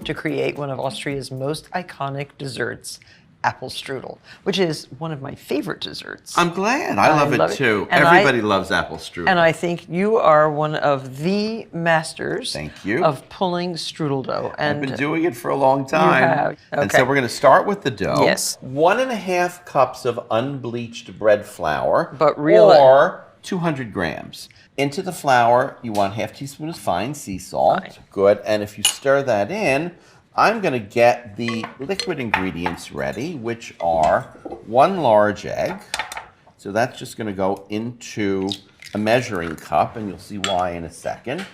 to create one of Austria's most iconic desserts, apple strudel, which is one of my favorite desserts. I'm glad. I love it too. Everybody loves apple strudel. And I think you are one of the masters Thank you. of pulling strudel dough. And I've been doing it for a long time. You have. Okay. And so we're going to start with the dough. Yes. 1.5 cups of unbleached bread flour. But really? Or 200 grams. Into the flour, you want 1/2 teaspoon of fine sea salt. Fine. Good. And if you stir that in, I'm going to get the liquid ingredients ready, which are 1 large egg. So that's just going to go into a measuring cup, and you'll see why in a second.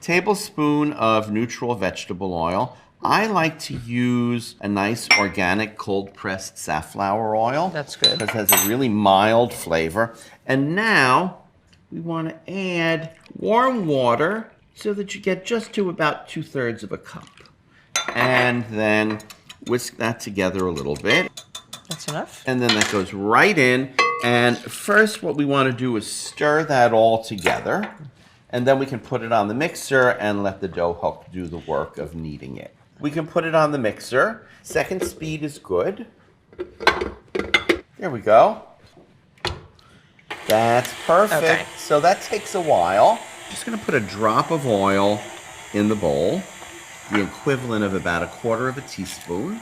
Tablespoon of neutral vegetable oil. I like to use a nice organic cold-pressed safflower oil. That's good. Because it has a really mild flavor. And now we want to add warm water so that you get just to about 2/3 of a cup. And then whisk that together a little bit. That's enough. And then that goes right in. And first what we want to do is stir that all together. And then we can put it on the mixer and let the dough hook do the work of kneading it. We can put it on the mixer. Second speed is good. There we go. That's perfect. Okay. So that takes a while. Just going to put a drop of oil in the bowl. The equivalent of about 1/4 teaspoon.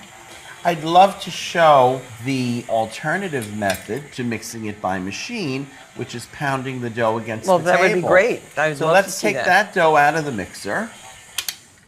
I'd love to show the alternative method to mixing it by machine, which is pounding the dough against the table. Well, that would be great. I would so love let's to see take that dough out of the mixer,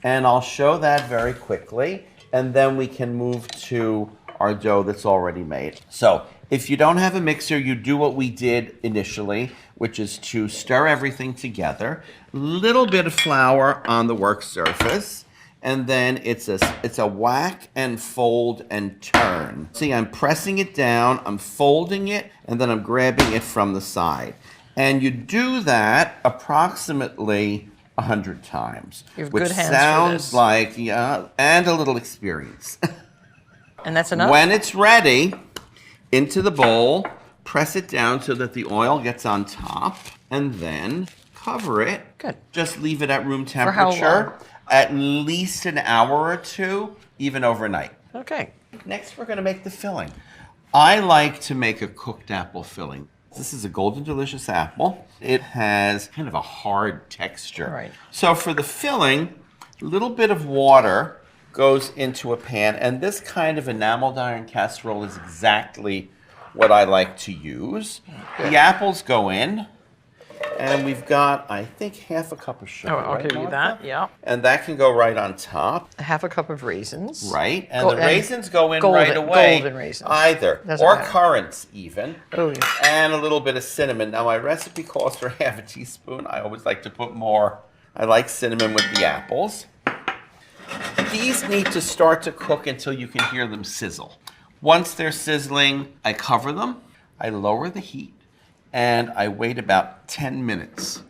and I'll show that very quickly, and then we can move to our dough that's already made. So if you don't have a mixer, you do what we did initially, which is to stir everything together, little bit of flour on the work surface, and then it's a whack and fold and turn. See, I'm pressing it down, I'm folding it, and then I'm grabbing it from the side. And you do that approximately 100 times. You have which good hands sounds for this. like, yeah, and a little experience. And that's enough? When it's ready, into the bowl, press it down so that the oil gets on top, and then cover it. Good. Just leave it at room For how temperature. long? At least an hour or two, even overnight. Okay. Next, we're going to make the filling. I like to make a cooked apple filling. This is a golden delicious apple. It has kind of a hard texture. Right. So for the filling, a little bit of water goes into a pan, and this kind of enameled iron casserole is exactly what I like to use. Good. The apples go in. And we've got, I think, 1/2 cup of sugar. Oh, I'll right, give you Martha? that, yeah. And that can go right on top. 1/2 cup of raisins. Right. And the raisins go in golden, right away. golden raisins. Either. Doesn't or matter. currants, even. Oh, yeah. And a little bit of cinnamon. Now, my recipe calls for 1/2 teaspoon. I always like to put more. I like cinnamon with the apples. These need to start to cook until you can hear them sizzle. Once they're sizzling, I cover them. I lower the heat. And I wait about 10 minutes.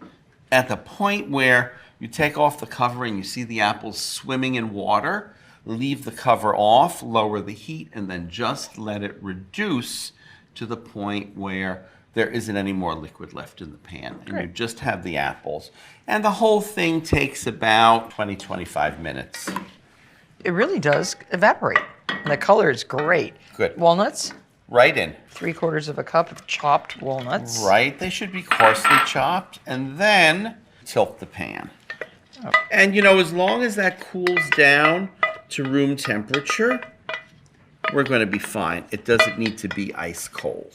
At the point where you take off the cover and you see the apples swimming in water, leave the cover off, lower the heat, and then just let it reduce to the point where there isn't any more liquid left in the pan. And you just have the apples. And the whole thing takes about 20-25 minutes. It really does evaporate. And the color is great. Good. Walnuts? Right in. 3/4 cup of chopped walnuts. Right, they should be coarsely chopped, and then tilt the pan. Oh. And you know, as long as that cools down to room temperature, we're going to be fine. It doesn't need to be ice cold.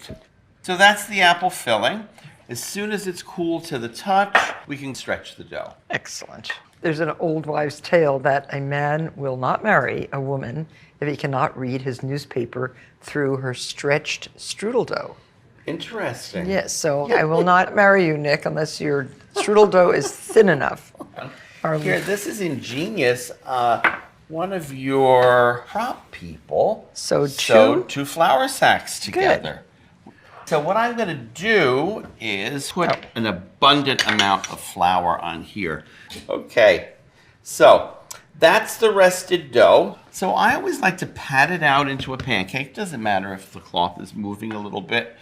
So that's the apple filling. As soon as it's cool to the touch, we can stretch the dough. Excellent. There's an old wives' tale that a man will not marry a woman if he cannot read his newspaper through her stretched strudel dough. Interesting. Yes, so I will not marry you, Nick, unless your strudel dough is thin enough. Here, this is ingenious. One of your prop people sewed two flour sacks together. Good. So what I'm going to do is put an abundant amount of flour on here. Okay, so that's the rested dough. So I always like to pat it out into a pancake. Doesn't matter if the cloth is moving a little bit.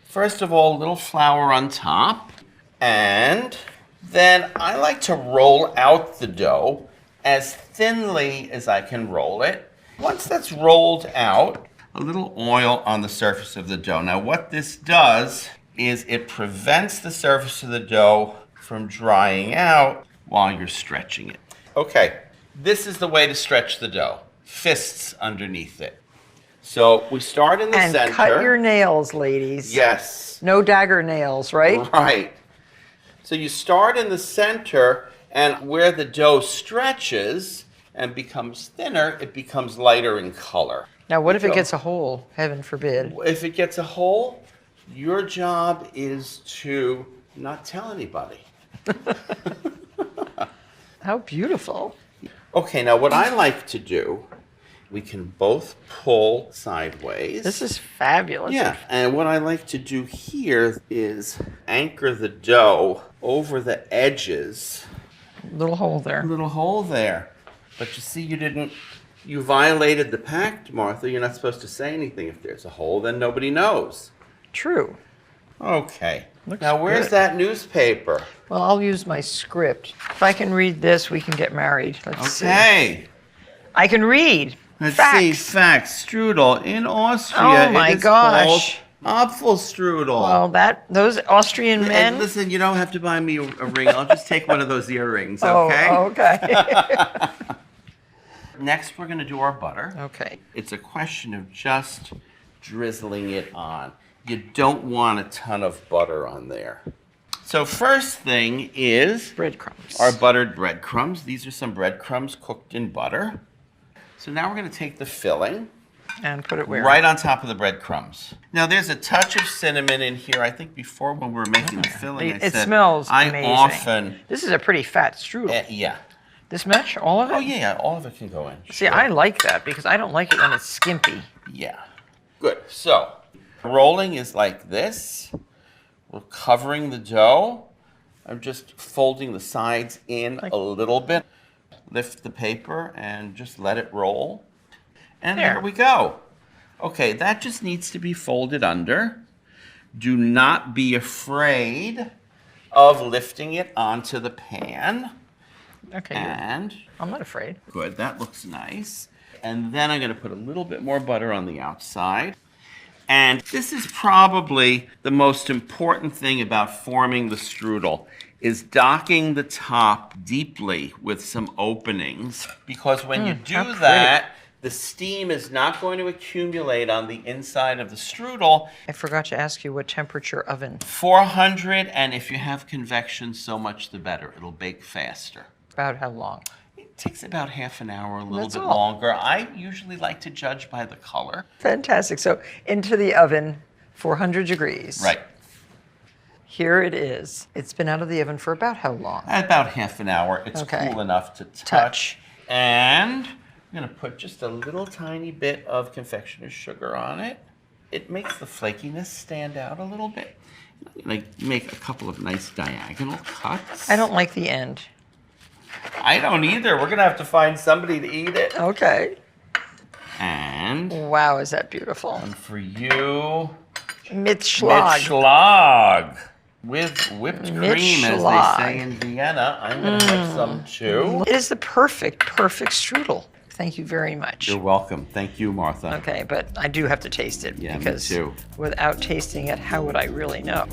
First of all, a little flour on top. And then I like to roll out the dough as thinly as I can roll it. Once that's rolled out, a little oil on the surface of the dough. Now what this does is it prevents the surface of the dough from drying out while you're stretching it. Okay, this is the way to stretch the dough. Fists underneath it. So we start in the center. And cut your nails, ladies. Yes. No dagger nails, right? Right. So you start in the center, and where the dough stretches and becomes thinner, it becomes lighter in color. Now, what if it gets a hole? Heaven forbid. If it gets a hole, your job is to not tell anybody. How beautiful. Okay, now what I like to do, we can both pull sideways. This is fabulous. Yeah, and what I like to do here is anchor the dough over the edges. Little hole there. Little hole there. But you see, you violated the pact, Martha. You're not supposed to say anything. If there's a hole, then nobody knows. True. Okay. Looks now, where's good. that newspaper? Well, I'll use my script. If I can read this, we can get married. Let's see. Okay. I can read. Let's Facts. see. Facts. Strudel. In Austria, Oh my it is gosh. called Apfelstrudel. Well, those Austrian men. And listen, you don't have to buy me a ring. I'll just take one of those earrings, okay? Oh, okay. Next, we're going to do our butter. Okay. It's a question of just drizzling it on. You don't want a ton of butter on there. So first thing is Breadcrumbs. our buttered breadcrumbs. These are some breadcrumbs cooked in butter. So now we're going to take the filling And put it where? right on top of the breadcrumbs. Now there's a touch of cinnamon in here. I think before when we were making the filling, I It said smells I amazing. often, This is a pretty fat strudel. yeah. This much? All of it? Oh yeah, all of it can go in. See, I like that because I don't like it when it's skimpy. Yeah. Good. So, rolling is like this. We're covering the dough. I'm just folding the sides in a little bit. Lift the paper and just let it roll. And there we go. Okay, that just needs to be folded under. Do not be afraid of lifting it onto the pan. Okay. And I'm not afraid. good, that looks nice. And then I'm going to put a little bit more butter on the outside. And this is probably the most important thing about forming the strudel, is docking the top deeply with some openings. Because when you do that, the steam is not going to accumulate on the inside of the strudel. I forgot to ask you what temperature oven. 400, and if you have convection, so much the better. It'll bake faster. About how long? It takes about half an hour, a little That's bit all. longer. I usually like to judge by the color. Fantastic. So into the oven, 400 degrees. Right. Here it is. It's been out of the oven for about how long? About half an hour. It's Okay. cool enough to touch. And I'm going to put just a little tiny bit of confectioner's sugar on it. It makes the flakiness stand out a little bit. I'm going to make a couple of nice diagonal cuts. I don't like the end. I don't either. We're going to have to find somebody to eat it. Okay. And Wow, is that beautiful? for you, Mitschlag. Mitschlag. With whipped cream, as Mitschlag. they say in Vienna. I'm going to have some too. It is the perfect strudel. Thank you very much. You're welcome. Thank you, Martha. Okay, but I do have to taste it Yeah, me because too. without tasting it, how would I really know?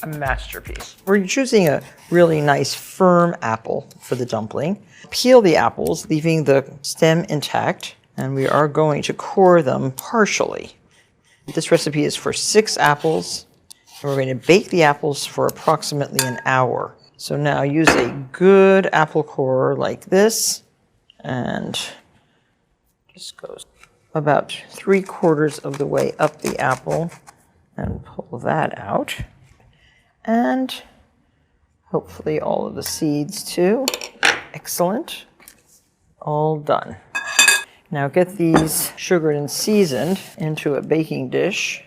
A masterpiece. We're choosing a really nice firm apple for the dumpling. Peel the apples, leaving the stem intact, and we are going to core them partially. This recipe is for 6 apples, and we're going to bake the apples for approximately an hour. So now use a good apple corer like this, and just goes about 3/4 of the way up the apple, and pull that out. And hopefully all of the seeds too. Excellent. All done. Now get these sugared and seasoned into a baking dish.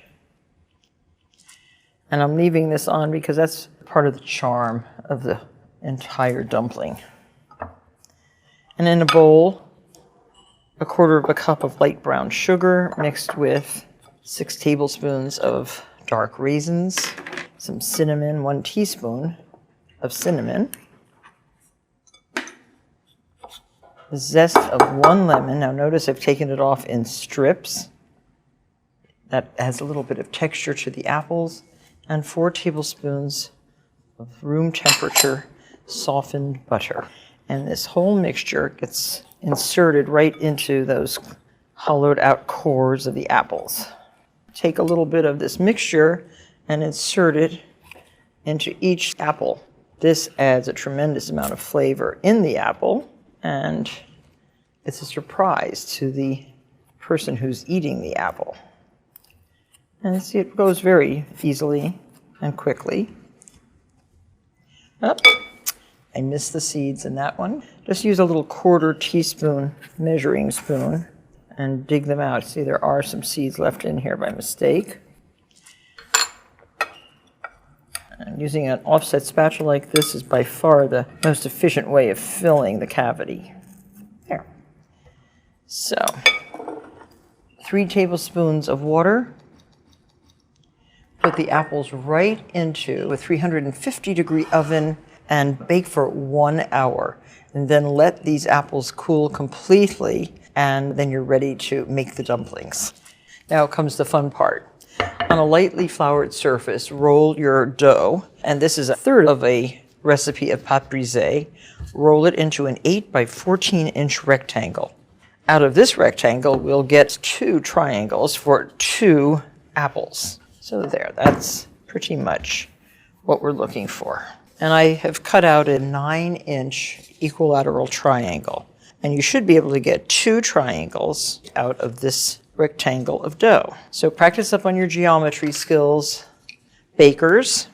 And I'm leaving this on because that's part of the charm of the entire dumpling. And in a bowl, 1/4 cup of light brown sugar mixed with 6 tablespoons of dark raisins, some cinnamon, 1 teaspoon of cinnamon, the zest of 1 lemon. Now notice I've taken it off in strips. That adds a little bit of texture to the apples. And 4 tablespoons of room temperature softened butter. And this whole mixture gets inserted right into those hollowed out cores of the apples. Take a little bit of this mixture and insert it into each apple. This adds a tremendous amount of flavor in the apple, and it's a surprise to the person who's eating the apple. And see, it goes very easily and quickly. Oh, I missed the seeds in that one. Just use a little 1/4 teaspoon measuring spoon and dig them out. See, there are some seeds left in here by mistake. And using an offset spatula like this is by far the most efficient way of filling the cavity. There. So, 3 tablespoons of water. Put the apples right into a 350-degree oven and bake for 1 hour. And then let these apples cool completely, and then you're ready to make the dumplings. Now comes the fun part. On a lightly floured surface, roll your dough, and this is 1/3 of a recipe of pâte brisée. Roll it into an 8 by 14-inch rectangle. Out of this rectangle, we'll get 2 triangles for 2 apples. So there, that's pretty much what we're looking for. And I have cut out a 9-inch equilateral triangle. And you should be able to get 2 triangles out of this rectangle of dough. So practice up on your geometry skills, bakers,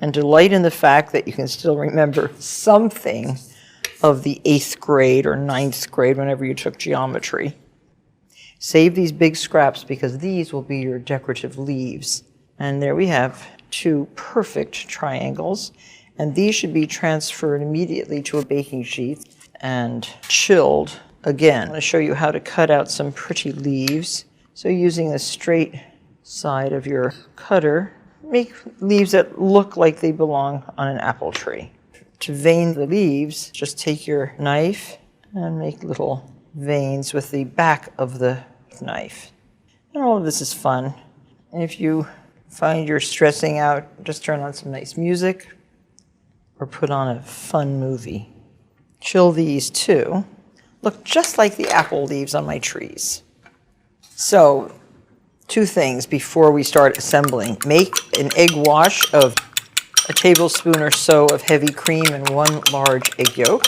and delight in the fact that you can still remember something of the 8th grade or 9th grade whenever you took geometry. Save these big scraps because these will be your decorative leaves. And there we have 2 perfect triangles. And these should be transferred immediately to a baking sheet and chilled. Again, I'm going to show you how to cut out some pretty leaves. So using the straight side of your cutter, make leaves that look like they belong on an apple tree. To vein the leaves, just take your knife and make little veins with the back of the knife. And all of this is fun. And if you find you're stressing out, just turn on some nice music or put on a fun movie. Chill these too. Look just like the apple leaves on my trees. So, 2 things before we start assembling. Make an egg wash of a tablespoon or so of heavy cream and 1 large egg yolk.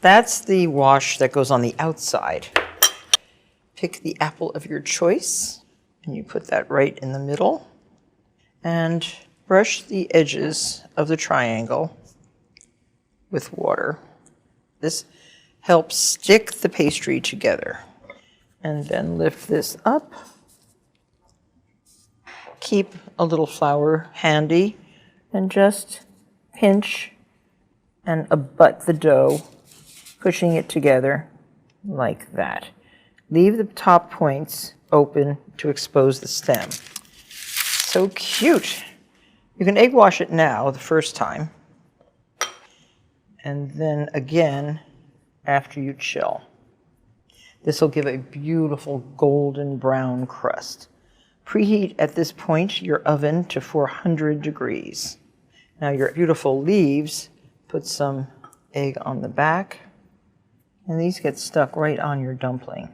That's the wash that goes on the outside. Pick the apple of your choice, and you put that right in the middle. And brush the edges of the triangle with water. This helps stick the pastry together. And then lift this up. Keep a little flour handy and just pinch and abut the dough, pushing it together like that. Leave the top points open to expose the stem. So cute. You can egg wash it now the first time, and then again after you chill. This will give a beautiful golden brown crust. Preheat at this point your oven to 400 degrees. Now your beautiful leaves, put some egg on the back, and these get stuck right on your dumpling.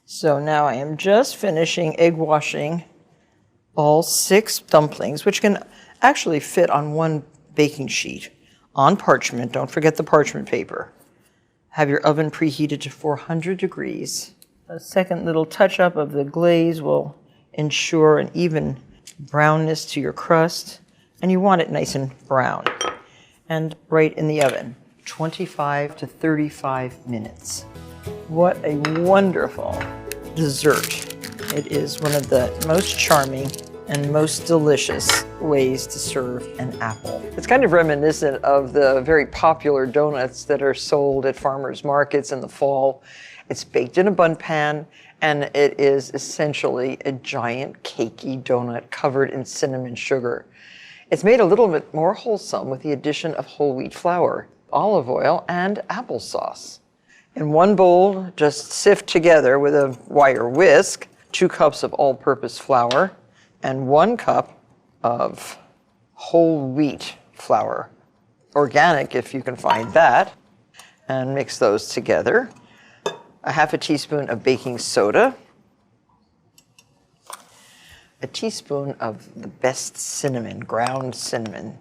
So now I am just finishing egg washing all 6 dumplings, which can actually fit on 1 baking sheet on parchment. Don't forget the parchment paper. Have your oven preheated to 400 degrees. A second little touch-up of the glaze will ensure an even brownness to your crust, and you want it nice and brown. And right in the oven, 25 to 35 minutes. What a wonderful dessert. It is one of the most charming and most delicious ways to serve an apple. It's kind of reminiscent of the very popular donuts that are sold at farmers markets in the fall. It's baked in a bun pan, and it is essentially a giant cakey donut covered in cinnamon sugar. It's made a little bit more wholesome with the addition of whole wheat flour, olive oil, and applesauce. In one bowl, just sift together with a wire whisk 2 cups of all-purpose flour and 1 cup of whole wheat flour, organic if you can find that, and mix those together. A half a teaspoon of baking soda, a teaspoon of the best cinnamon, ground cinnamon,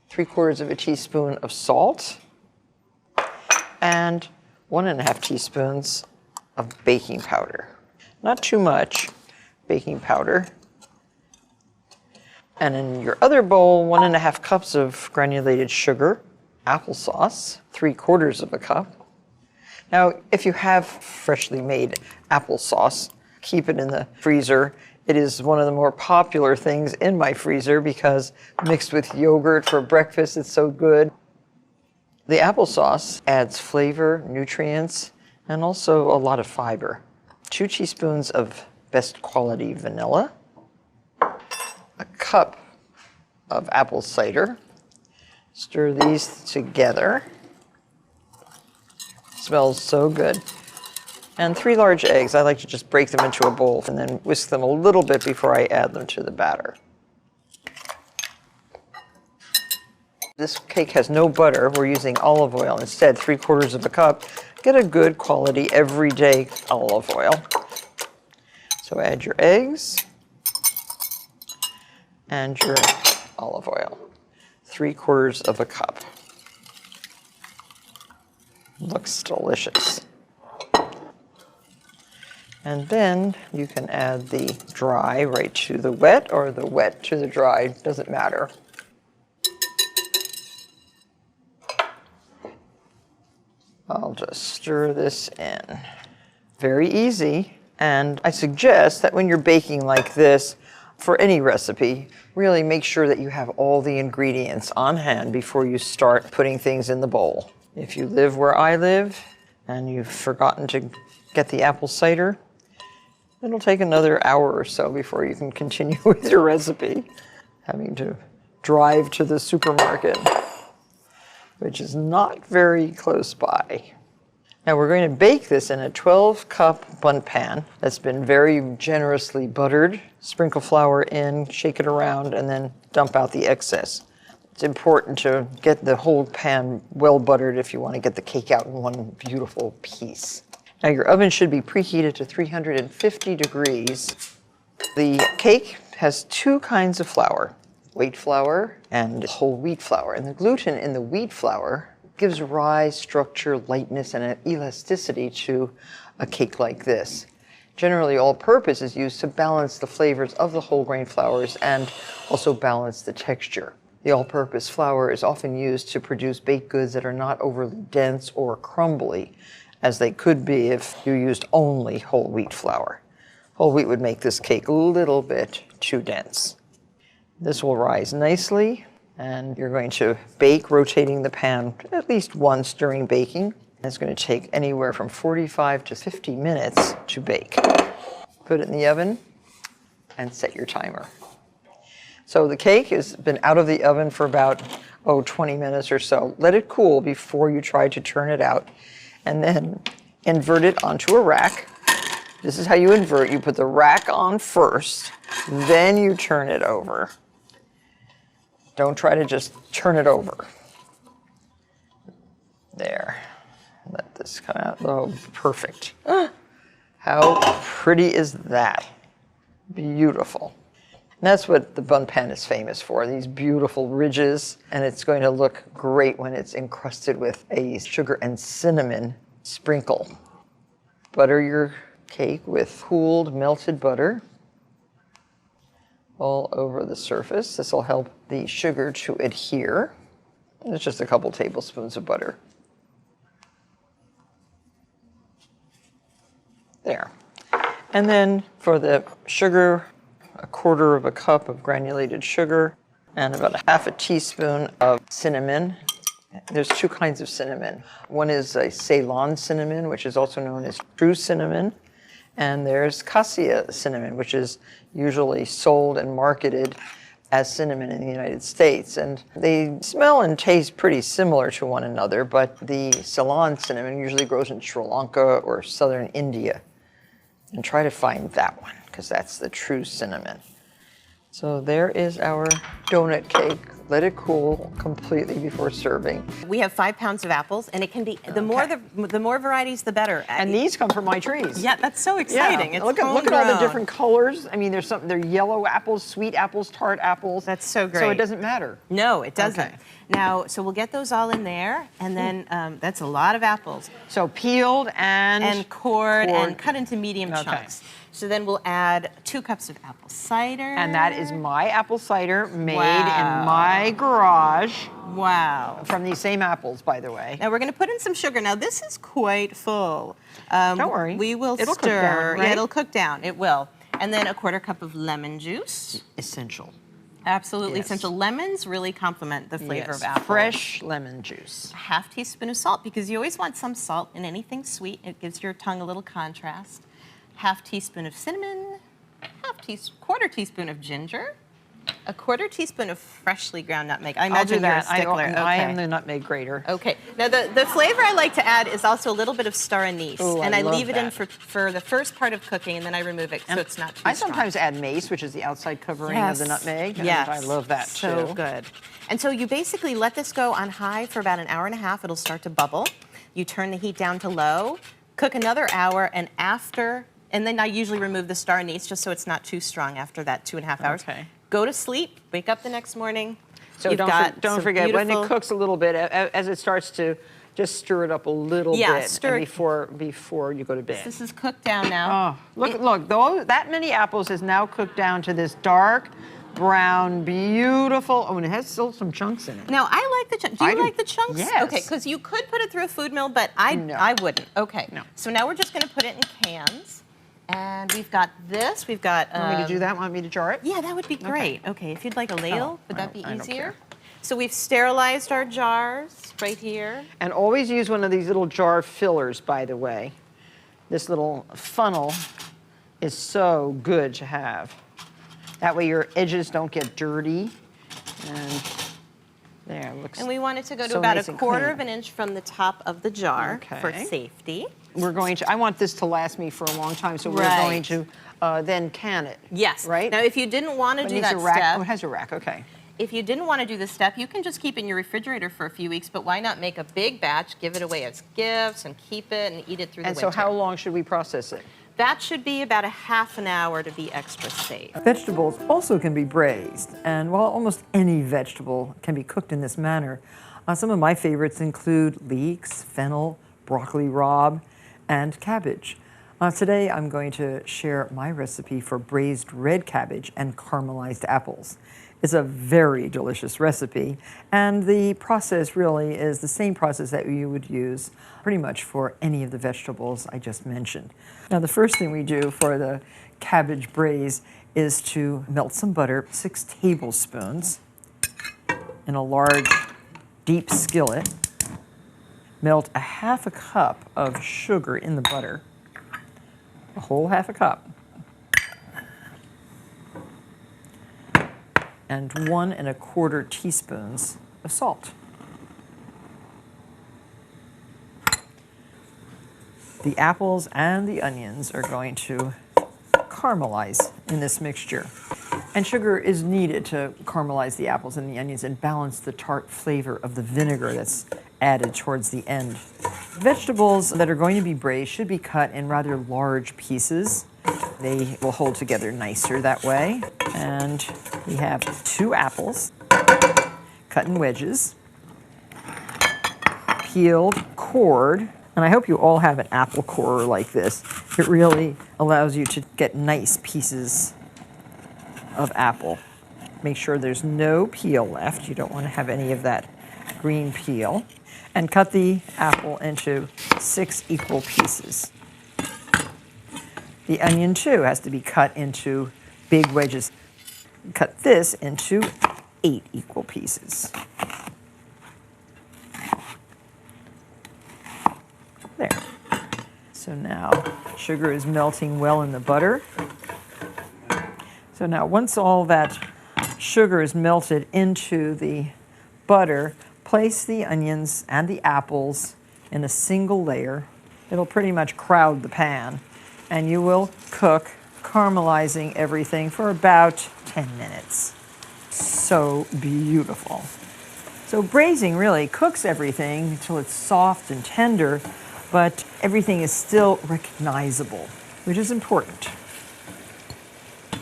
3/4 of a teaspoon of salt, and 1½ teaspoons of baking powder. Not too much baking powder. And in your other bowl, 1½ cups of granulated sugar, applesauce, 3/4 of a cup. Now, if you have freshly made applesauce, keep it in the freezer. It is one of the more popular things in my freezer because mixed with yogurt for breakfast, it's so good. The applesauce adds flavor, nutrients, and also a lot of fiber. 2 teaspoons of best quality vanilla, a cup of apple cider. Stir these together. Smells so good. And 3 large eggs. I like to just break them into a bowl and then whisk them a little bit before I add them to the batter. This cake has no butter. We're using olive oil instead, 3/4 of a cup. Get a good quality everyday olive oil. So add your eggs and your olive oil, 3/4 of a cup. Looks delicious. And then you can add the dry right to the wet or the wet to the dry, doesn't matter. I'll just stir this in. Very easy. And I suggest that when you're baking like this, for any recipe, really make sure that you have all the ingredients on hand before you start putting things in the bowl. If you live where I live and you've forgotten to get the apple cider, it'll take another hour or so before you can continue with your recipe, having to drive to the supermarket, which is not very close by. Now we're going to bake this in a 12-cup bundt pan that's been very generously buttered. Sprinkle flour in, shake it around, and then dump out the excess. It's important to get the whole pan well buttered if you want to get the cake out in one beautiful piece. Now your oven should be preheated to 350 degrees. The cake has 2 kinds of flour, white flour and whole wheat flour. And the gluten in the wheat flour gives rise, structure, lightness, and elasticity to a cake like this. Generally, all-purpose is used to balance the flavors of the whole grain flours and also balance the texture. The all-purpose flour is often used to produce baked goods that are not overly dense or crumbly, as they could be if you used only whole wheat flour. Whole wheat would make this cake a little bit too dense. This will rise nicely, and you're going to bake, rotating the pan at least once during baking. It's going to take anywhere from 45 to 50 minutes to bake. Put it in the oven and set your timer. So the cake has been out of the oven for about, 20 minutes or so. Let it cool before you try to turn it out, and then invert it onto a rack. This is how you invert. You put the rack on first, then you turn it over. Don't try to just turn it over. There. Let this come out. Oh, perfect. How pretty is that? Beautiful. And that's what the bundt pan is famous for, these beautiful ridges. And it's going to look great when it's encrusted with a sugar and cinnamon sprinkle. Butter your cake with cooled melted butter all over the surface. This will help the sugar to adhere. It's just a couple tablespoons of butter. There. And then for the sugar, 1/4 of a cup of granulated sugar and about 1/2 teaspoon of cinnamon. There's 2 kinds of cinnamon. One is a Ceylon cinnamon, which is also known as true cinnamon. And there's cassia cinnamon, which is usually sold and marketed as cinnamon in the United States. And they smell and taste pretty similar to one another, but the Ceylon cinnamon usually grows in Sri Lanka or southern India. And try to find that one, because that's the true cinnamon. So there is our donut cake. Let it cool completely before serving. We have 5 pounds of apples, and it can be the more varieties, the better. And these come from my trees. Yeah, that's so exciting. It's look at all the homegrown. different colors. I mean, they're yellow apples, sweet apples, tart apples. That's so great. So it doesn't matter. No, it doesn't. Okay. Now, so we'll get those all in there, and then that's a lot of apples. So peeled and cored and cut into medium chunks. So then we'll add 2 cups of apple cider. And that is my apple cider made in my garage. Wow. From these same apples, by the way. Now we're going to put in some sugar. Now this is quite full. Don't worry. We will It'll stir. cook down, right? Yeah, it'll cook down. It will. And then a 1/4 cup of lemon juice. Essential. Absolutely essential. Lemons really complement the flavor of apple. Fresh lemon juice. A 1/2 teaspoon of salt, because you always want some salt in anything sweet. It gives your tongue a little contrast. 1/2 teaspoon of cinnamon, 1/4 teaspoon of ginger, a 1/4 teaspoon of freshly ground nutmeg. I imagine you're a stickler. I am the nutmeg grater. Okay. Now the flavor I like to add is also a little bit of star anise, and I leave it in for the first part of cooking, and then I remove it so it's not too strong. I sometimes add mace, which is the outside covering of the nutmeg. Yes. And I love that too. So good. And so you basically let this go on high for about 1.5 hours. It'll start to bubble. You turn the heat down to low, cook another hour, and then I usually remove the star anise just so it's not too strong after that 2.5 hours. Okay. Go to sleep, wake up the next morning. So don't forget, when it cooks a little bit, as it starts to, just stir it up a little bit before you go to bed. This is cooked down now. Oh, look, that many apples is now cooked down to this dark brown, beautiful. Oh, and it has still some chunks in it. Now, I like the chunks. Do you like the chunks? Yes. Okay, because you could put it through a food mill, but I wouldn't. Okay. No. So now we're just going to put it in cans. And we've got this. We've got. Want me to do that? Want me to jar it? Yeah, that would be great. Okay, if you'd like a ladle, would that be easier? Don't care. So we've sterilized our jars right here. And always use one of these little jar fillers, by the way. This little funnel is so good to have. That way your edges don't get dirty. And there, it looks. And we want it to go to about 1/4 of an inch from the top of the jar for safety. I want this to last me for a long time, so we're going to then can it. Yes. Right? Now, if you didn't want to do that step. step. Oh, it has a rack, okay. If you didn't want to do this step, you can just keep it in your refrigerator for a few weeks, but why not make a big batch, give it away as gifts, and keep it and eat it through the winter? And so how long should we process it? That should be about 1/2 hour to be extra safe. Vegetables also can be braised, and while almost any vegetable can be cooked in this manner, some of my favorites include leeks, fennel, broccoli rabe, and cabbage. Today I'm going to share my recipe for braised red cabbage and caramelized apples. It's a very delicious recipe, and the process really is the same process that you would use pretty much for any of the vegetables I just mentioned. Now, the first thing we do for the cabbage braise is to melt some butter, 6 tablespoons, in a large, deep skillet. Melt 1/2 cup of sugar in the butter, a whole 1/2 cup. And 1 1/4 teaspoons of salt. The apples and the onions are going to caramelize in this mixture. And sugar is needed to caramelize the apples and the onions and balance the tart flavor of the vinegar that's added towards the end. Vegetables that are going to be braised should be cut in rather large pieces. They will hold together nicer that way. And we have 2 apples, cut in wedges, peeled, cored, and I hope you all have an apple corer like this. It really allows you to get nice pieces of apple. Make sure there's no peel left. You don't want to have any of that green peel. And cut the apple into 6 equal pieces. The onion, too, has to be cut into big wedges. Cut this into 8 equal pieces. There. So now sugar is melting well in the butter. So now once all that sugar is melted into the butter, place the onions and the apples in a single layer. It'll pretty much crowd the pan, and you will cook, caramelizing everything for about 10 minutes. So beautiful. So braising really cooks everything until it's soft and tender, but everything is still recognizable, which is important.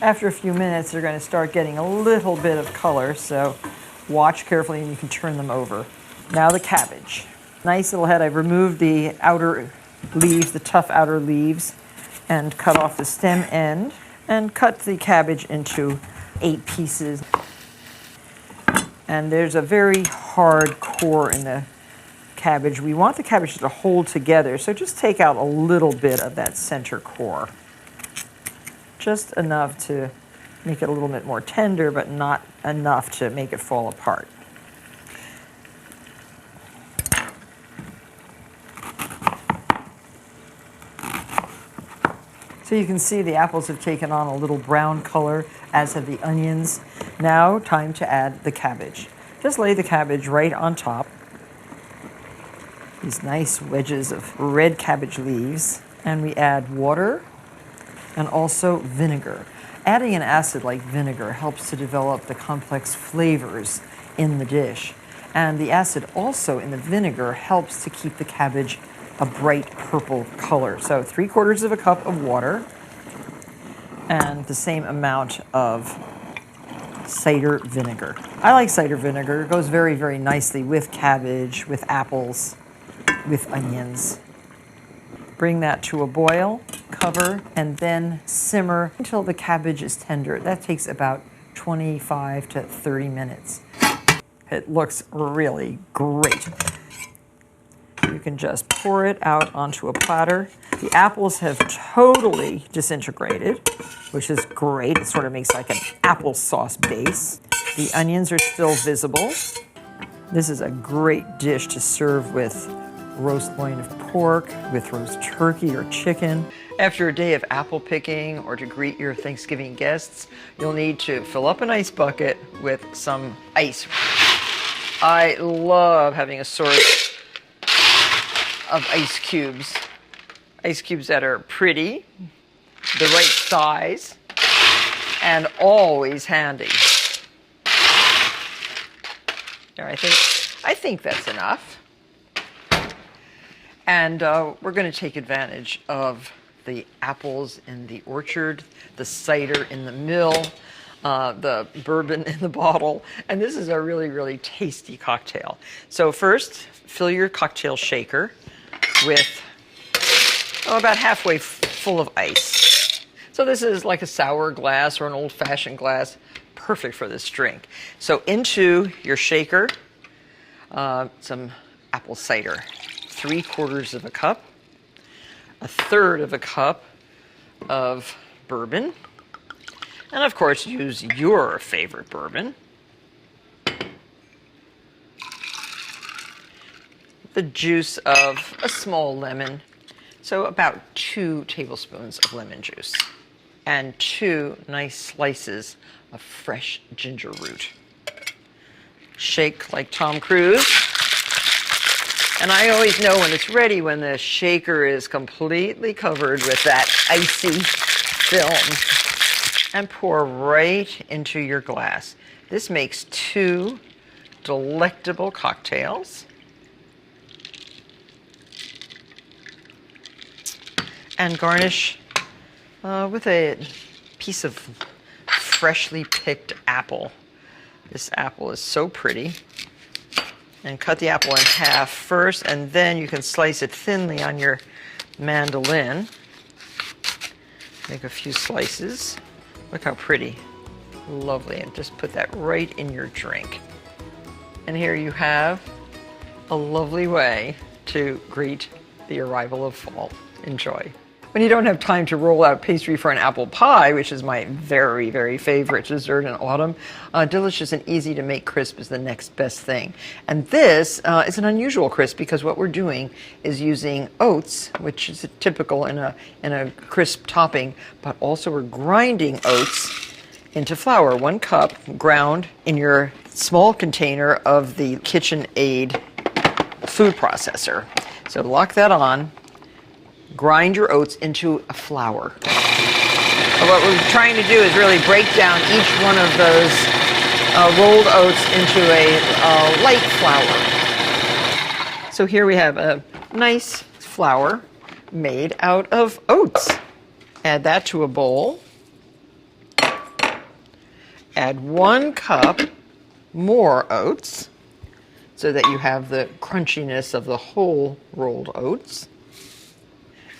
After a few minutes, they're going to start getting a little bit of color, so watch carefully and you can turn them over. Now the cabbage. Nice little head. I've removed the outer leaves, the tough outer leaves, and cut off the stem end, and cut the cabbage into 8 pieces. And there's a very hard core in the cabbage. We want the cabbage to hold together, so just take out a little bit of that center core. Just enough to make it a little bit more tender, but not enough to make it fall apart. So you can see the apples have taken on a little brown color, as have the onions. Now, time to add the cabbage. Just lay the cabbage right on top. These nice wedges of red cabbage leaves. And we add water and also vinegar. Adding an acid like vinegar helps to develop the complex flavors in the dish. And the acid also in the vinegar helps to keep the cabbage a bright purple color. So 3/4 cup of water and the same amount of cider vinegar. I like cider vinegar. It goes very, very nicely with cabbage, with apples, with onions. Bring that to a boil, cover, and then simmer until the cabbage is tender. That takes about 25 to 30 minutes. It looks really great. You can just pour it out onto a platter. The apples have totally disintegrated, which is great. It sort of makes like an applesauce base. The onions are still visible. This is a great dish to serve with roast loin of pork, with roast turkey or chicken. After a day of apple picking or to greet your Thanksgiving guests, you'll need to fill up an ice bucket with some ice. I love having a source of ice cubes that are pretty, the right size, and always handy. There, I think that's enough. And we're going to take advantage of the apples in the orchard, the cider in the mill, the bourbon in the bottle, and this is a really, really tasty cocktail. So first, fill your cocktail shaker with about halfway full of ice. So this is like a sour glass or an old-fashioned glass, perfect for this drink. So into your shaker, some apple cider, 3/4 cup, 1/3 cup of bourbon, and of course use your favorite bourbon. The juice of a small lemon, so about 2 tablespoons of lemon juice, and 2 nice slices of fresh ginger root. Shake like Tom Cruise. And I always know when it's ready when the shaker is completely covered with that icy film. And pour right into your glass. This makes 2 delectable cocktails. And garnish with a piece of freshly picked apple. This apple is so pretty. And cut the apple in half first, and then you can slice it thinly on your mandolin. Make a few slices. Look how pretty. Lovely. And just put that right in your drink. And here you have a lovely way to greet the arrival of fall. Enjoy. When you don't have time to roll out pastry for an apple pie, which is my very, very favorite dessert in autumn, delicious and easy to make crisp is the next best thing. And this is an unusual crisp because what we're doing is using oats, which is typical in a crisp topping, but also we're grinding oats into flour. 1 cup ground in your small container of the KitchenAid food processor. So lock that on. Grind your oats into a flour. What we're trying to do is really break down each one of those rolled oats into a light flour. So here we have a nice flour made out of oats. Add that to a bowl. Add 1 cup more oats so that you have the crunchiness of the whole rolled oats.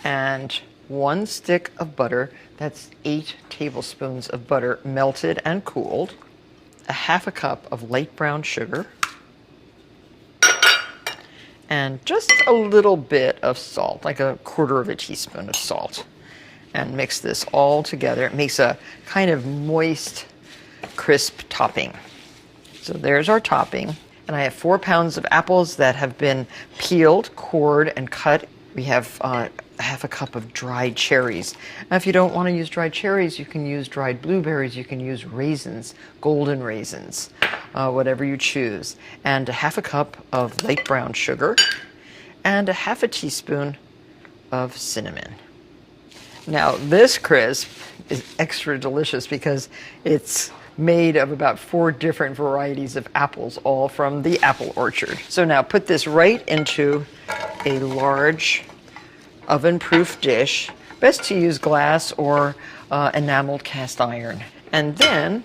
And 1 stick of butter. That's 8 tablespoons of butter melted and cooled. A 1/2 cup of light brown sugar. And just a little bit of salt, like 1/4 teaspoon of salt. And mix this all together. It makes a kind of moist, crisp topping. So there's our topping. And I have 4 pounds of apples that have been peeled, cored, and cut. We have 1/2 cup of dried cherries. Now, if you don't want to use dried cherries, you can use dried blueberries, you can use raisins, golden raisins, whatever you choose. And 1/2 cup of light brown sugar, and 1/2 teaspoon of cinnamon. Now, this crisp is extra delicious because it's made of about 4 different varieties of apples, all from the apple orchard. So now put this right into a large oven-proof dish. Best to use glass or enameled cast iron. And then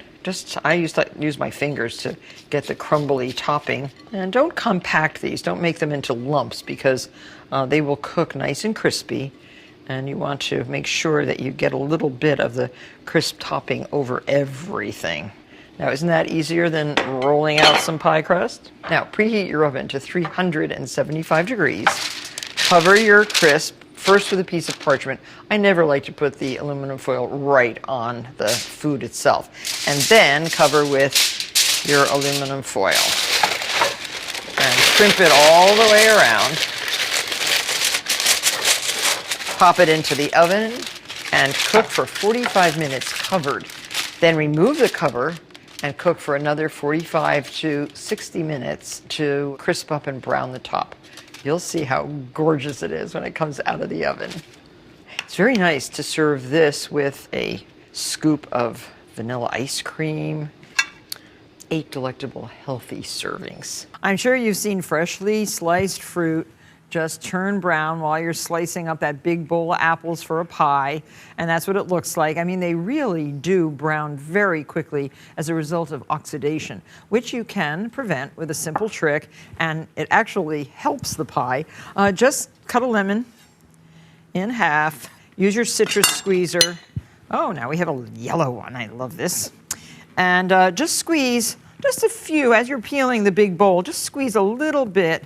I use my fingers to get the crumbly topping. And don't compact these. Don't make them into lumps because they will cook nice and crispy. And you want to make sure that you get a little bit of the crisp topping over everything. Now, isn't that easier than rolling out some pie crust? Now, preheat your oven to 375 degrees. Cover your crisp first with a piece of parchment. I never like to put the aluminum foil right on the food itself. And then cover with your aluminum foil. And crimp it all the way around. Pop it into the oven and cook for 45 minutes covered. Then remove the cover and cook for another 45 to 60 minutes to crisp up and brown the top. You'll see how gorgeous it is when it comes out of the oven. It's very nice to serve this with a scoop of vanilla ice cream. 8 delectable, healthy servings. I'm sure you've seen freshly sliced fruit just turn brown while you're slicing up that big bowl of apples for a pie, and that's what it looks like. I mean, they really do brown very quickly as a result of oxidation, which you can prevent with a simple trick, and it actually helps the pie. Just cut a lemon in half, use your citrus squeezer. Oh, now we have a yellow one. I love this. And just squeeze just a few, as you're peeling the big bowl, just squeeze a little bit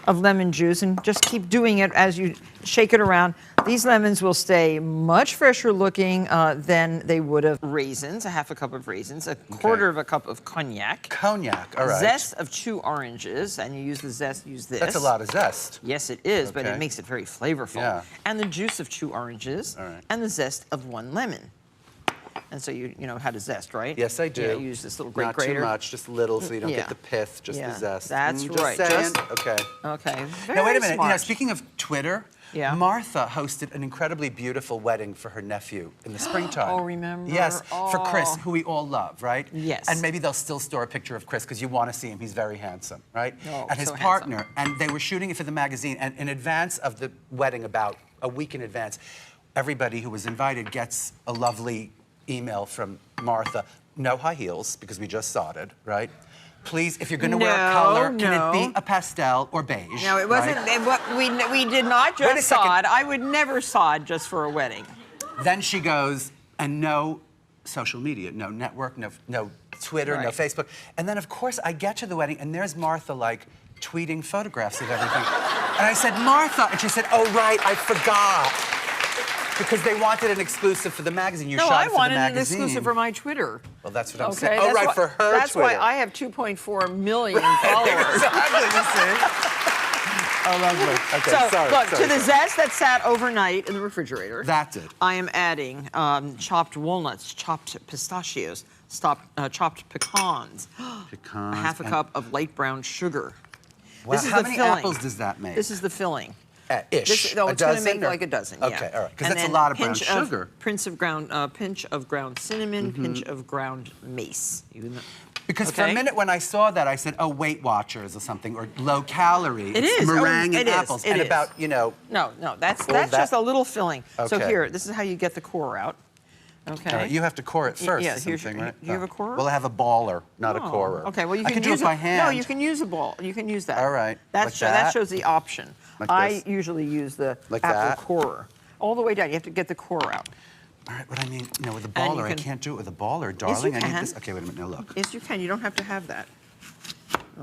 of lemon juice and just keep doing it as you shake it around. These lemons will stay much fresher looking than they would have raisins, 1/2 cup of raisins, a 1/4 cup of cognac. Cognac, all right. Zest of 2 oranges, and you use the zest, use this. That's a lot of zest. Yes, it is, but Okay. it makes it very flavorful. Yeah. And the juice of 2 oranges, All right. and the zest of 1 lemon. And so you know how to zest, right? Yes, I do. Yeah, you use this little grate Not grater. too much, just a little, so you don't Yeah. get the pith, just Yeah, the zest. that's Just right. saying. Just- Okay. Okay, very Now wait a minute. smart. Speaking of Twitter, Yeah. Martha hosted an incredibly beautiful wedding for her nephew in the springtime. Oh, remember? Yes, for Chris, Oh. who we all love, right? Yes. And maybe they'll still store a picture of Chris because you want to see him. He's very handsome, right? Oh, and his so partner, and they were shooting it for the magazine. And in advance of the wedding, about a week in advance, everybody who was invited gets a lovely email from Martha. No high heels, because we just sodded, right? Please, if you're going to wear a color, can it be a pastel or beige? No, it wasn't. right? We did not Wait a just second. sod. I would never sod just for a wedding. Then she goes, and no social media, no network, no Twitter, no Right. Facebook. And then, of course, I get to the wedding, and there's Martha, like, tweeting photographs of everything. And I said, Martha, and she said, oh, right, I forgot. Because they wanted an exclusive for the magazine. You No, shot I it for the wanted an magazine. exclusive for my Twitter. Well, that's what I'm Okay, saying. Oh, that's right, why- for her That's Twitter. why I have 2.4 million followers. Exactly, you see? Oh, lovely. Okay, So, sorry. look, sorry, to the sorry. zest that sat overnight in the refrigerator, That's it. I am adding chopped walnuts, chopped pistachios, chopped pecans. Pecans. A half a cup of light brown sugar. Wow, This is how the many filling. apples does that make? This is the filling. Ish. No, A it's going to dozen, make or- like a dozen. Okay, yeah. all right, 'cause And that's a then lot of brown pinch sugar. Pinch of ground cinnamon, pinch of ground mace. Because for a Okay. minute when I saw that, I said, oh, Weight Watchers or something, or low calorie. It It's is. meringue Oh, and it is. apples. It and is. about, No, that's that- just a little filling. So Okay. here, this is how you get the core out. Okay. all right, you have to core it first yeah, or here's something, your- right? do you have a corer? Well, I have a baller, not a Oh, corer. Okay, well you I can could do use it by hand. No, you can use a ball. You can use that. All right, That like that? shows the option. Like I this? usually use the Like apple that? corer. All the way down. You have to get the core out. All right, but I mean, with a And you baller, I can- can't do it with a baller, Yes, darling. you I need can. this. Okay, wait a minute. Now look. Yes, you can. You don't have to have that.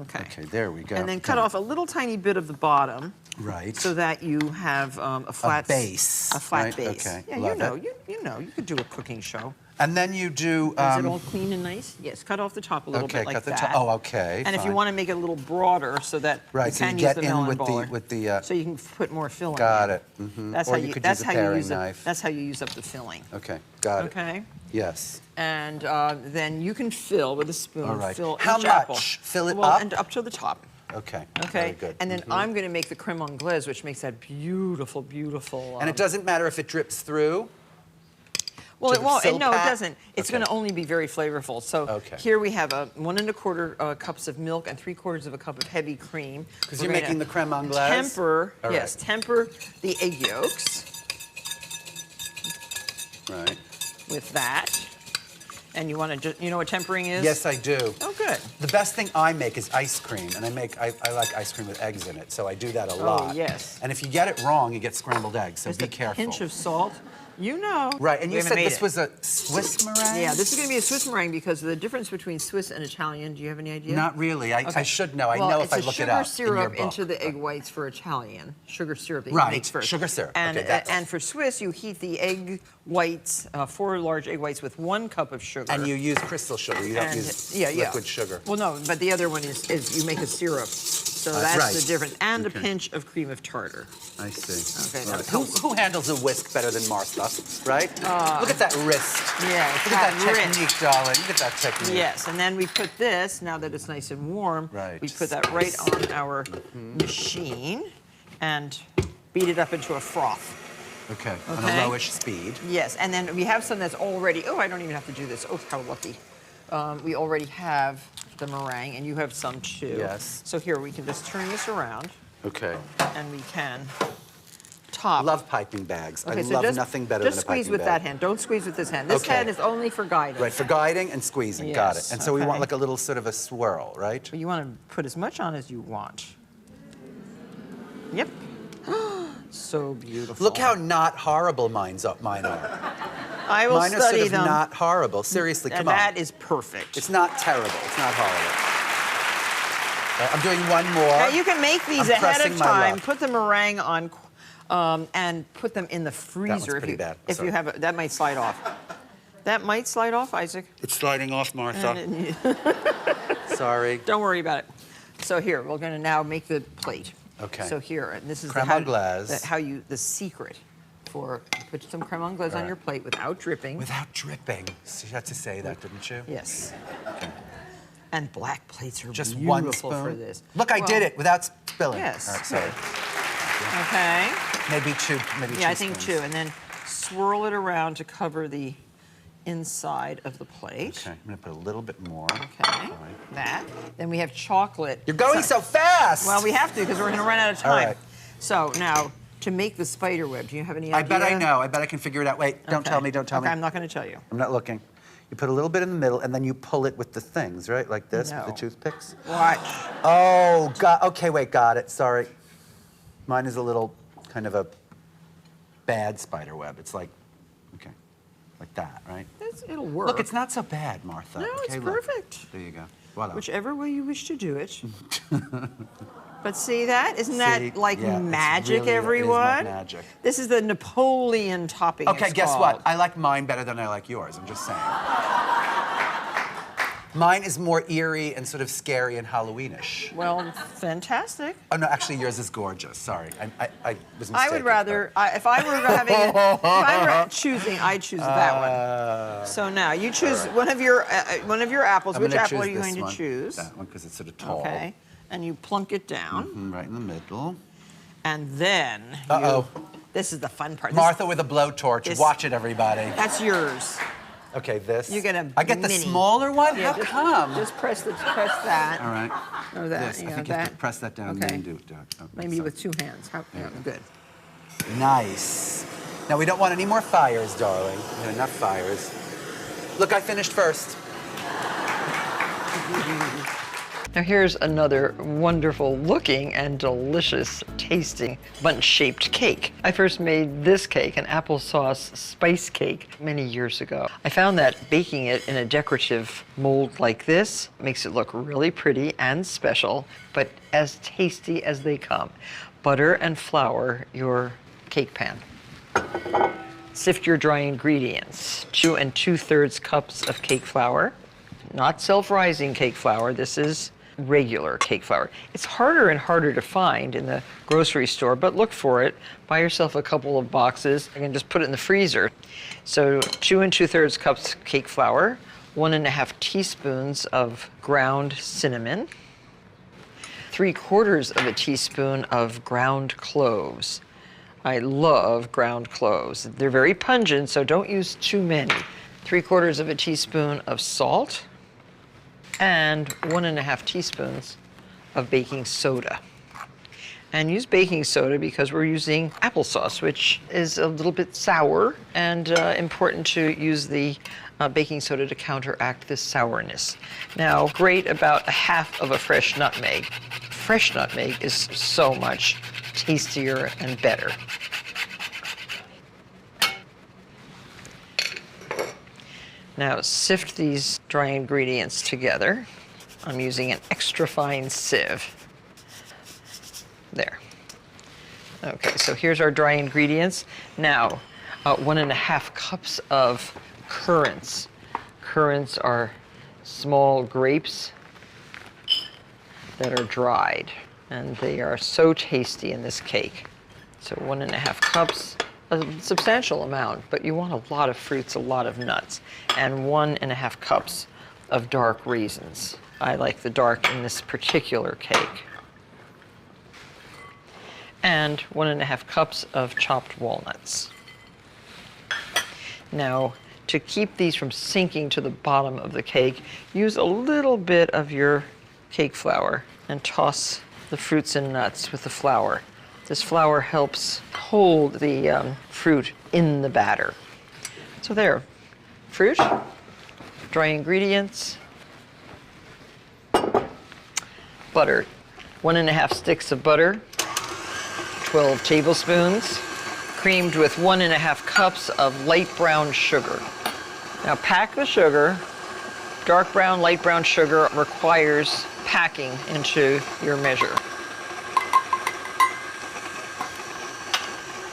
Okay. Okay, there we go. And then cut Done. off a little tiny bit of the bottom. Right. So that you have a flat base, A flat right? base. Okay, Yeah, love you know, you could do a cooking show. And then you do. Is it all clean and nice? Yes. Cut off the top a little Okay, bit like cut the that. top. Oh, okay. And if you fine. want to make it a little broader, so that Right, you so you can get use the in melon with the- baller, with the, so you can put more filling. Got in. it. Mhm. That's Or how you you. could That's use a how you paring use it. knife. That's how you use up the filling. Okay, got it. Okay. Yes. And then you can fill with a spoon. All right. Fill How each much? apple. Fill it well, up? and up to the top. Okay. Okay. Very good. And then Mhm. I'm going to make the creme anglaise, which makes that beautiful, beautiful. And it doesn't matter if it drips through. Well, to it the won't. No, it silpat? doesn't. It's Okay. going to only be very flavorful. So Okay. here we have 1 1/4 cups of milk and 3/4 of a cup of heavy cream. Because We're you're gonna making the creme anglaise? Temper, All yes, right. temper the egg yolks Right. with that. And you want to just, you know what tempering is? Yes, I do. Oh, good. The best thing I make is ice cream, and I like ice cream with eggs in it, so I do that a lot. yes. And if you get it wrong, you get scrambled eggs, so Just be a careful. pinch of salt. You know. Right, and We you haven't said made this it. was a Swiss meringue? Yeah, this is going to be a Swiss meringue because of the difference between Swiss and Italian. Do you have any idea? Not really. I should know. I Well, know if I it's a look it up sugar syrup in your book. into the egg whites for Italian. Sugar syrup that you Right, make first. sugar syrup. And, Okay, that's- and for Swiss, you heat the egg whites, 4 large egg whites with 1 cup of sugar. And you use crystal sugar. You don't And- use yeah. liquid sugar. Well, no, but the other one is you make a syrup. So that's right. the difference. And Okay. a pinch of cream of tartar. I see. Okay, All that right. helps. Who handles a whisk better than Martha, right? Look at that wrist. Yeah, Look at that wrist. technique, darling. Look at that technique. Yes, and then we put this, now that it's nice and warm, Right. we put that right on our machine and beat it up into a froth. Okay, on a Okay. lowish speed. Yes, and then we have some that's already, oh, I don't even have to do this. Oh, how lucky. We already have the meringue, and you have some too. Yes. So here, we can just turn this around, Okay. and we can top. Love piping bags. Okay, I so love just, nothing better just than a piping squeeze with bag. that hand. Don't squeeze with this hand. This Okay. hand is only for guiding. Right, for guiding and squeezing. Got it. Yes, And so we okay. want like a little sort of a swirl, right? But you want to put as much on as you want. Yep. So beautiful. Look how not horrible mine are. I will Mine are sort study of them. not horrible. Seriously, and come on. that is perfect. It's not terrible. It's not horrible. Right, I'm doing one more. Now you can make these I'm ahead pressing of my time. luck. Put the meringue on, and put them in the freezer. pretty bad. If Sorry. you have that might slide off. That might slide off, Isaac. It's sliding off, Martha. Sorry. Don't worry about it. So here, we're going to now make the plate. Okay. So here, and this is Creme anglaise. the secret for put some creme anglaise on Right. your plate without dripping. Without dripping. So you had to say that, didn't you? Yes. And black plates are Just beautiful one spoon. for this. Look, I Well, did it without spilling. Yes. All right, sorry. Okay. Maybe two. Yeah, I think two. And then swirl it around to cover the inside of the plate. Okay, I'm gonna put a little bit more. Okay. All right. That. Then we have chocolate. You're going so fast. Well, we have to because we're going to run out of All time. right. So now, to make the spider web, do you have any I idea? bet I know. I bet I can figure it out. Wait, don't Okay. tell me. Don't tell okay, me. I'm not going to tell you. I'm not looking. You put a little bit in the middle, and then you pull it with the things, right? Like this, No. with the toothpicks. Watch. Oh, got. Okay, wait, got it. Sorry. Mine is a little kind of a bad spider web. It's like, okay, like that, right? It'll work. Look, it's not so bad, Martha. No, okay, it's look. perfect. There you go. Voila. Whichever way you wish to do it. But see that? Isn't that See? like Yeah, it's magic, really- it is everyone? magic. This is the Napoleon topping. Okay, it's guess called. what? I like mine better than I like yours. I'm just saying. Mine is more eerie and sort of scary and Halloweenish. Well, fantastic. Oh no, actually yours is gorgeous. Sorry, I was mistaken. I would rather, if I were having, if I were choosing, I'd choose that one. So now you choose one of your apples. I'm Which gonna apple choose are you this going to one. choose? That one because it's sort of tall. Okay, and you plunk it down, Right in the middle. and then Uh-oh. This is the fun part. Martha with a blowtorch. this- Watch it, everybody. That's yours. Okay, this. You get a I get the mini. smaller one? Yeah, How come? Just press that. All right. Or that. This. You I know, think you have to that. press that down and Okay. then do it. Okay, Maybe so- with two hands. Good. Nice. Now, we don't want any more fires, darling. We have enough fires. Look, I finished first. Now here's another wonderful looking and delicious tasting bunch-shaped cake. I first made this cake, an applesauce spice cake, many years ago. I found that baking it in a decorative mold like this makes it look really pretty and special, but as tasty as they come. Butter and flour your cake pan. Sift your dry ingredients. 2 2/3 cups of cake flour. Not self-rising cake flour, this is regular cake flour. It's harder and harder to find in the grocery store, but look for it. Buy yourself a couple of boxes and just put it in the freezer. So 2 2/3 cups cake flour, 1½ teaspoons of ground cinnamon, 3/4 of a teaspoon of ground cloves. I love ground cloves. They're very pungent, so don't use too many. 3/4 of a teaspoon of salt, and 1½ teaspoons of baking soda. And use baking soda because we're using applesauce, which is a little bit sour, and important to use the baking soda to counteract this sourness. Now, grate about 1/2 of a fresh nutmeg. Fresh nutmeg is so much tastier and better. Now sift these dry ingredients together. I'm using an extra fine sieve. There. Okay, so here's our dry ingredients. Now, 1½ cups of currants. Currants are small grapes that are dried, and they are so tasty in this cake. So 1½ cups. A substantial amount, but you want a lot of fruits, a lot of nuts, and 1½ cups of dark raisins. I like the dark in this particular cake. And 1½ cups of chopped walnuts. Now, to keep these from sinking to the bottom of the cake, use a little bit of your cake flour and toss the fruits and nuts with the flour. This flour helps hold the fruit in the batter. So there, fruit, dry ingredients, butter, 1½ sticks of butter, 12 tablespoons, creamed with 1½ cups of light brown sugar. Now pack the sugar. Dark brown, light brown sugar requires packing into your measure.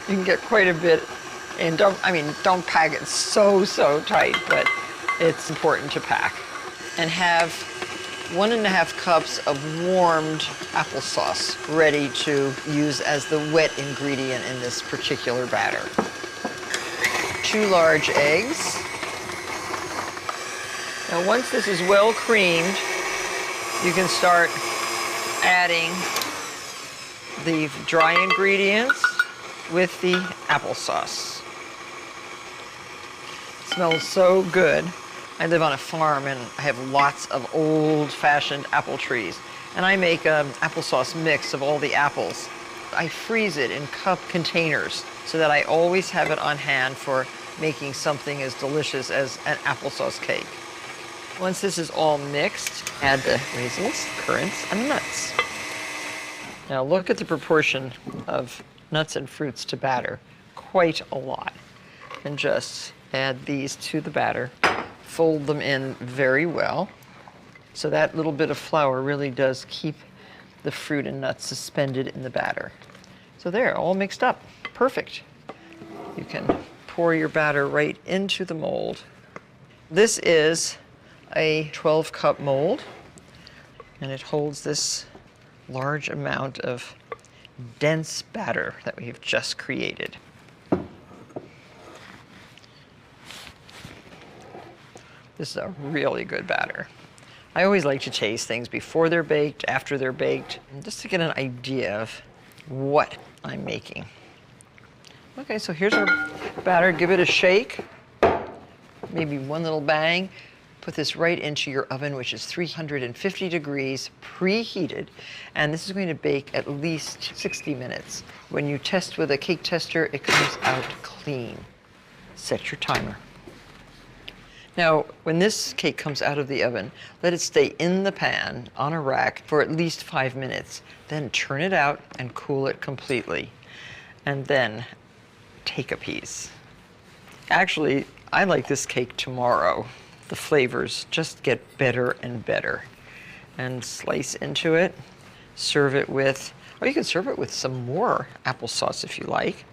You can get quite a bit, and don't pack it so tight, but it's important to pack. And have 1½ cups of warmed applesauce ready to use as the wet ingredient in this particular batter. 2 large eggs. Now once this is well creamed, you can start adding the dry ingredients with the applesauce. It smells so good. I live on a farm and I have lots of old-fashioned apple trees. And I make an applesauce mix of all the apples. I freeze it in cup containers so that I always have it on hand for making something as delicious as an applesauce cake. Once this is all mixed, add the raisins, currants, and nuts. Now look at the proportion of nuts and fruits to batter, quite a lot. And just add these to the batter, fold them in very well. So that little bit of flour really does keep the fruit and nuts suspended in the batter. So there, all mixed up, perfect. You can pour your batter right into the mold. This is a 12-cup mold, and it holds this large amount of dense batter that we have just created. This is a really good batter. I always like to taste things before they're baked, after they're baked, just to get an idea of what I'm making. Okay, so here's our batter. Give it a shake, maybe one little bang. Put this right into your oven, which is 350 degrees, preheated, and this is going to bake at least 60 minutes. When you test with a cake tester, it comes out clean. Set your timer. Now, when this cake comes out of the oven, let it stay in the pan on a rack for at least 5 minutes. Then turn it out and cool it completely. And then take a piece. Actually, I like this cake tomorrow. The flavors just get better and better. And slice into it, serve it with, or you can serve it with some more applesauce if you like.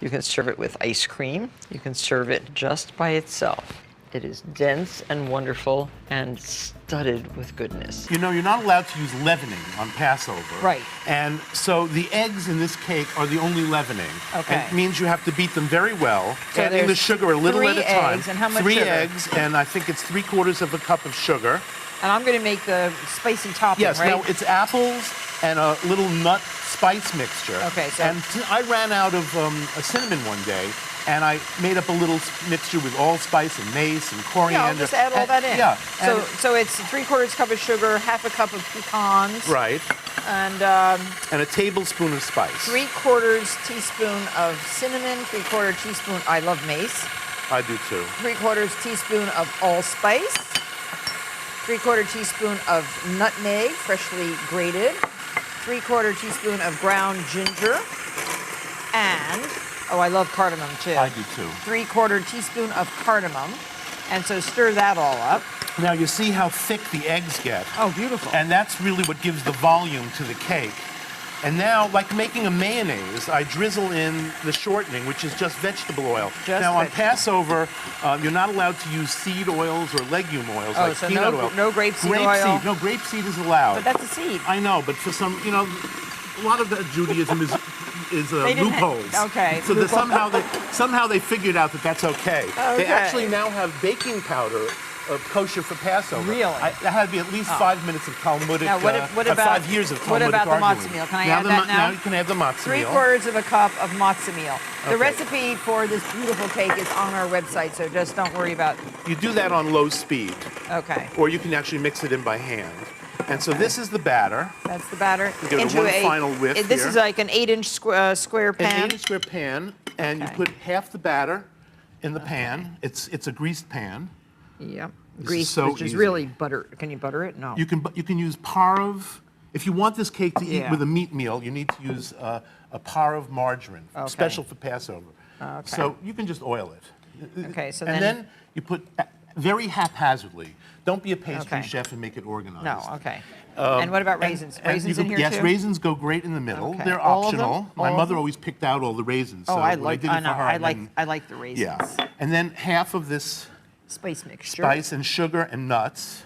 You can serve it with ice cream. You can serve it just by itself. It is dense and wonderful and studded with goodness. You know, you're not allowed to use leavening on Passover. Right. And so the eggs in this cake are the only leavening. Okay. And it means you have to beat them very well, So adding the there's sugar a little 3 at a time. eggs, and how much 3 sugar? eggs, and I think it's 3/4 of a cup of sugar. And I'm going to make the spicy topping, Yes, right? now it's apples and a little nut spice mixture. Okay, so- And I ran out of a cinnamon one day, and I made up a little mixture with allspice and mace and coriander. Yeah, I'll just add all And- that in. Yeah. So, and- so it's 3/4 cup of sugar, half a cup of pecans, right. and And a tablespoon of spice. 3/4 teaspoon of cinnamon, 3/4 teaspoon, I love mace, I do too. 3/4 teaspoon of allspice, 3/4 teaspoon of nutmeg, freshly grated, 3/4 teaspoon of ground ginger, and, oh, I love cardamom too. I do too. 3/4 teaspoon of cardamom. And so stir that all up. Now you see how thick the eggs get. Oh, beautiful. And that's really what gives the volume to the cake. And now, like making a mayonnaise, I drizzle in the shortening, which is just vegetable oil. Just now on vegetable. Passover, you're not allowed to use seed oils or legume oils Oh, like so peanut no- oil. no grapeseed oil? No, grapeseed is allowed. But that's a seed. I know, but for some, you know, a lot of Judaism is They didn't ha- loopholes. okay, So that loophole. somehow they figured out that that's okay. Okay. They actually now have baking powder kosher for Passover. Really? That had to be at least 5 minutes of Talmudic. Now, what about 5 years of what Talmudic about the arguing. matzo meal? Can I add that now? Now you can add the matzo meal. 3/4 of a cup of matzo meal. The Okay. recipe for this beautiful cake is on our website, so just don't worry about. You do that on low speed, Okay, or you can actually mix it in by hand. And so this is the batter. that's the batter. Give it one final whisk This here. is like an 8-inch square An pan. 8-inch square pan, and Okay. you put half the batter in the pan. It's a greased pan. Yep. is Grease, so which is easy. really butter. Can you butter it? No. You can use parve. If you want this cake to eat Yeah. with a meat meal, you need to use a parve margarine, Okay. special for Passover. Okay. So you can just oil it. Okay, so and then- then you put very haphazardly. Don't be a pastry Okay. chef and make it organized. No. Okay. And what about raisins? And Raisins you in can- here yes, too? raisins go great in the middle. Okay. They're All of them? optional. My All of mother them? always picked out all the raisins. Oh, so I when like. did I it know. for her, I like. then- I like the raisins. Yeah. And then half of this Spice mixture. spice and sugar and nuts.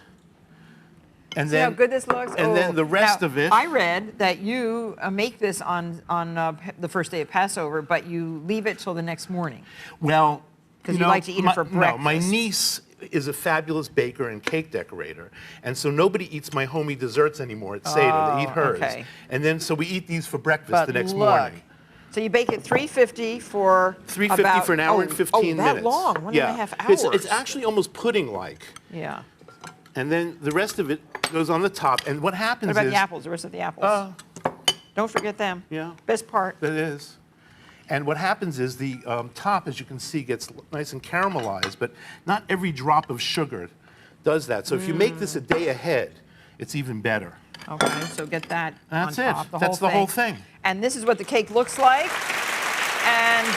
And See then how good this looks? And then the rest Now, of it. I read that you make this on the first day of Passover, but you leave it till the next morning. Well, 'Cause you like to eat it for No, my breakfast. niece is a fabulous baker and cake decorator, and so nobody eats my homey desserts anymore at Seder. They eat hers, okay. and then so we eat these for breakfast But the next look, morning. so you bake it 350 for 350 about, for an hour and 15 that minutes. long, 1.5 It's hours. actually almost pudding-like, Yeah. and then the rest of it goes on the top. And what happens What about is the apples? The rest of the apples? Don't forget them. yeah. Best part. That is. And what happens is the top, as you can see, gets nice and caramelized, but not every drop of sugar does that. So if you make this a day ahead, it's even better. Okay, so get that That's on it. top. That's the whole thing. And this is what the cake looks like. And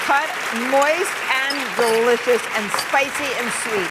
cut, moist, and delicious, and spicy and sweet.